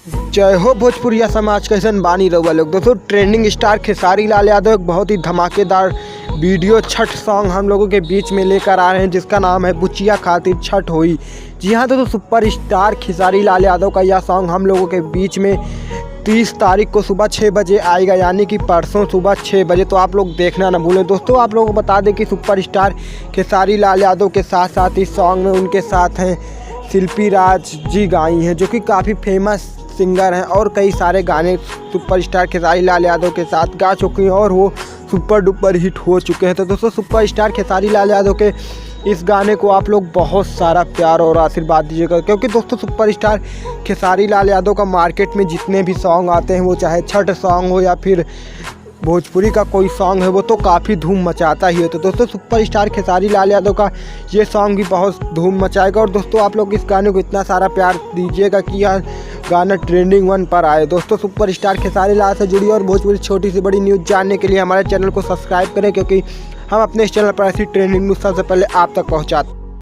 जय हो भोजपुरिया समाज, कैसन बानी रहुआ लोग। दोस्तों ट्रेंडिंग स्टार खेसारी लाल यादव एक बहुत ही धमाकेदार वीडियो छठ सॉन्ग हम लोगों के बीच में लेकर आ रहे हैं, जिसका नाम है बुचिया खातिर छठ होई। जी हाँ दोस्तों, सुपर स्टार खेसारी लाल यादव का यह सॉन्ग हम लोगों के बीच में 30 तारीख को सुबह 6 बजे आएगा, यानी कि परसों सुबह 6 बजे। तो आप लोग देखना ना भूलें। दोस्तों आप लोगों को बता दें कि सुपर स्टार खेसारी लाल यादव के साथ साथ इस सॉन्ग में उनके साथ हैं शिल्पी राज जी गाई हैं, जो कि काफ़ी फेमस सिंगर हैं और कई सारे गाने सुपरस्टार खेसारी लाल यादव के साथ गा चुके हैं और वो सुपर डुपर हिट हो चुके हैं। तो दोस्तों सुपरस्टार खेसारी लाल यादव के इस गाने को आप लोग बहुत सारा प्यार और आशीर्वाद दीजिएगा, क्योंकि दोस्तों सुपरस्टार खेसारी लाल यादव का मार्केट में जितने भी सॉन्ग आते हैं, वो चाहे छठ सॉन्ग हो या फिर भोजपुरी का कोई सॉन्ग है, वो तो काफ़ी धूम मचाता ही है। तो दोस्तों सुपरस्टार खेसारी लाल यादव का ये सॉन्ग भी बहुत धूम मचाएगा। और दोस्तों आप लोग इस गाने को इतना सारा प्यार दीजिएगा कि यह गाना ट्रेंडिंग 1 पर आए। दोस्तों सुपरस्टार खेसारी लाल से जुड़ी और भोजपुरी छोटी सी बड़ी न्यूज़ जानने के लिए हमारे चैनल को सब्सक्राइब करें, क्योंकि हम अपने इस चैनल पर ऐसी ट्रेंडिंग न्यूज़ सबसे पहले आप तक पहुँचाते हैं।